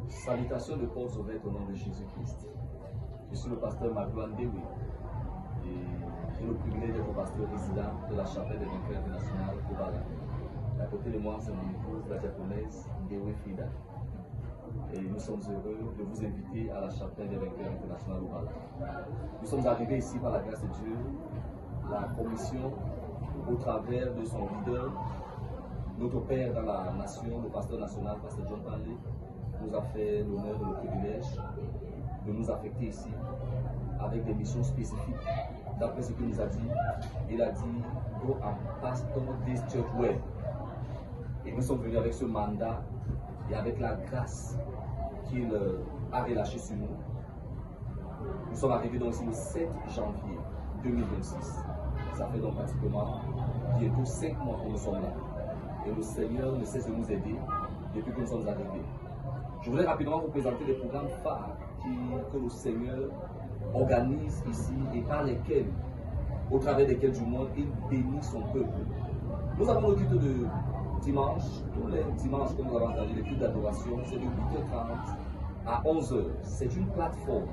Salutations de portes ouvertes au nom de Jésus-Christ. Je suis le pasteur Magloire Ndewi et j'ai le privilège d'être pasteur résident de la chapelle des vainqueurs internationale Obala. À côté de moi, c'est mon épouse, la diaconesse Ndewi Frida. Et nous sommes heureux de vous inviter à la chapelle des vainqueurs internationale Obala. Nous sommes arrivés ici par la grâce de Dieu, la commission, au travers de son leader, notre père dans la nation, le pasteur national, pasteur John Palais, nous a fait l'honneur et le privilège de nous affecter ici avec des missions spécifiques. D'après ce qu'il nous a dit, il a dit go and pastor this church well. Et nous sommes venus avec ce mandat et avec la grâce qu'il a relâchée sur nous. Nous sommes arrivés donc ici le 7 janvier 2026. Ça fait donc pratiquement bientôt 5 mois que nous sommes là. Et le Seigneur ne cesse de nous aider depuis que nous sommes arrivés. Je voudrais rapidement vous présenter les programmes phares que le Seigneur organise ici et par lesquels, au travers desquels du monde, il bénit son peuple. Nous avons le culte de dimanche, tous les dimanches que nous avons entendu, le culte d'adoration, c'est de 8h30 à 11h. C'est une plateforme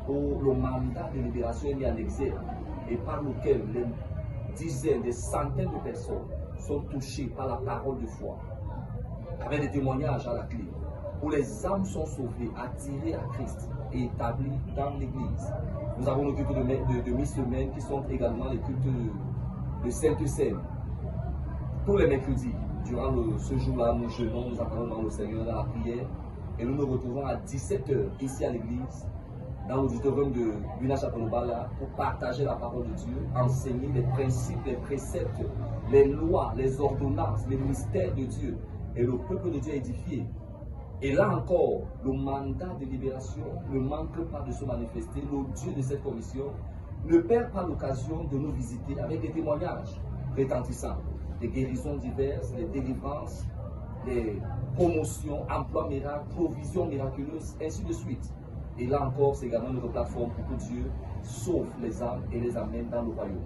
où le mandat de libération est mis en exergue et par lequel les dizaines, des centaines de personnes sont touchées par la parole de foi, avec des témoignages à la clé, où les âmes sont sauvées, attirées à Christ et établies dans l'Église. Nous avons le culte de mi-semaine qui sont également les cultes de Sainte-Seine. Tous les mercredis, durant ce jour-là, nous jeûnons, nous appelons dans le Seigneur dans la prière et nous nous retrouvons à 17h ici à l'Église, dans l'auditorium de Buna Chapelle Obala, pour partager la parole de Dieu, enseigner les principes, les préceptes, les lois, les ordonnances, les mystères de Dieu. Et le peuple de Dieu est édifié. Et là encore, le mandat de libération ne manque pas de se manifester. Le Dieu de cette commission ne perd pas l'occasion de nous visiter avec des témoignages retentissants, des guérisons diverses, des délivrances, des promotions, emplois miracles, provisions miraculeuses, ainsi de suite. Et là encore, c'est également notre plateforme pour que Dieu sauve les âmes et les amène dans le royaume.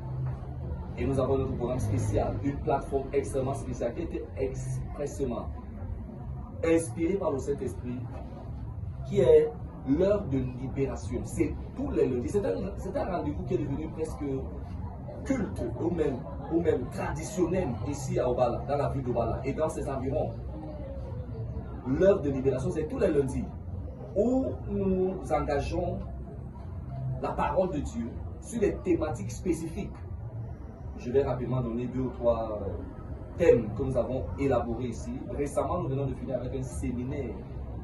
Et nous avons notre programme spécial, une plateforme extrêmement spéciale qui était expressément inspirée par le Saint-Esprit, qui est l'heure de libération. C'est tous les lundis. C'est un rendez-vous qui est devenu presque culte ou même traditionnel ici à Obala, dans la ville d'Obala et dans ses environs. L'heure de libération, c'est tous les lundis où nous engageons la parole de Dieu sur des thématiques spécifiques. Je vais rapidement donner 2 ou 3 thèmes que nous avons élaborés ici. Récemment, nous venons de finir avec un séminaire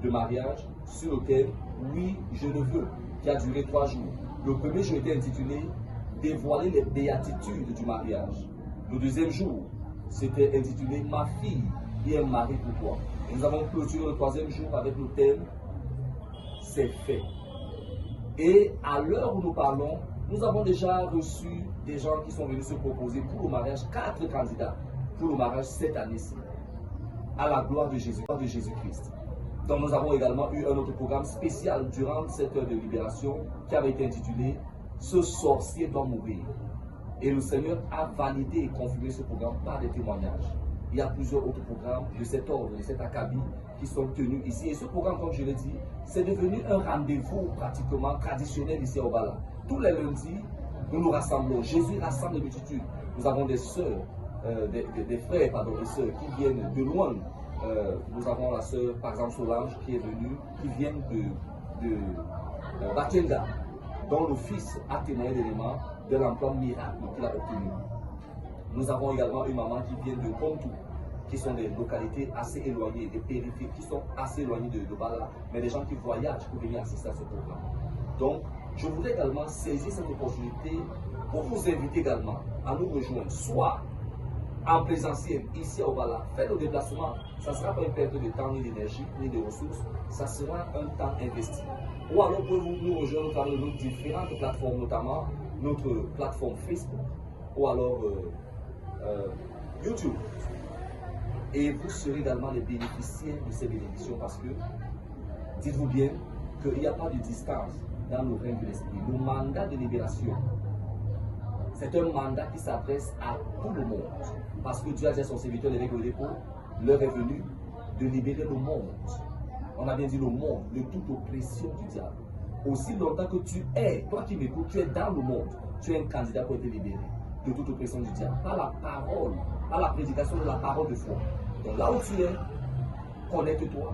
de mariage sur le thème « Oui, je le veux » qui a duré 3 jours. Le premier jour était intitulé « Dévoiler les béatitudes du mariage ». Le deuxième jour, c'était intitulé « Ma fille et un mari pour toi ». Et nous avons clôturé le 3e jour avec le thème « C'est fait ». Et à l'heure où nous parlons, nous avons déjà reçu des gens qui sont venus se proposer pour le mariage, 4 candidats pour le mariage cette année-ci, à la gloire de Jésus-Christ. Donc nous avons également eu un autre programme spécial durant cette heure de libération qui avait été intitulé « Ce sorcier doit mourir ». Et le Seigneur a validé et confirmé ce programme par des témoignages. Il y a plusieurs autres programmes de cet ordre, de cet acabit qui sont tenus ici. Et ce programme, comme je l'ai dit, c'est devenu un rendez-vous pratiquement traditionnel ici à Obala. Tous les lundis, nous nous rassemblons. Jésus rassemble les multitudes. Nous avons des sœurs, des frères, et sœurs qui viennent de loin. Nous avons la sœur, par exemple Solange, qui est venue, qui vient de Bakenga, dont le fils a témoigné d'éléments de l'emploi miracle qu'il a obtenu. Nous avons également une maman qui vient de Kontou, qui sont des localités assez éloignées, des périphériques qui sont assez éloignées de Bala, mais des gens qui voyagent pour venir assister à ce programme. Donc, je voudrais également saisir cette opportunité pour vous inviter également à nous rejoindre, soit en présentiel ici à Obala. Faites le déplacement, ça ne sera pas une perte de temps, ni d'énergie, ni de ressources, ça sera un temps investi. Ou alors pouvez-vous nous rejoindre par nos différentes plateformes, notamment notre plateforme Facebook, ou alors YouTube. Et vous serez également les bénéficiaires de ces bénédictions parce que, dites-vous bien, qu'il n'y a pas de distance dans le règne de l'esprit. Le mandat de libération, c'est un mandat qui s'adresse à tout le monde. Parce que Dieu a dit à son serviteur l'évêque de dépôt, l'heure est venue de libérer le monde. On a bien dit le monde, de toute oppression du diable. Aussi longtemps que tu es, toi qui m'écoutes, tu es dans le monde, tu es un candidat pour être libéré de toute oppression du diable. Par la parole, par la prédication de la parole de foi. Donc là où tu es, connecte-toi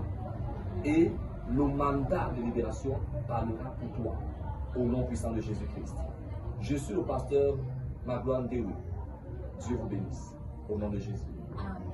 et le mandat de libération parlera pour toi au nom puissant de Jésus-Christ. Je suis le pasteur Magloire Ndewe. Dieu vous bénisse. Au nom de Jésus. Amen.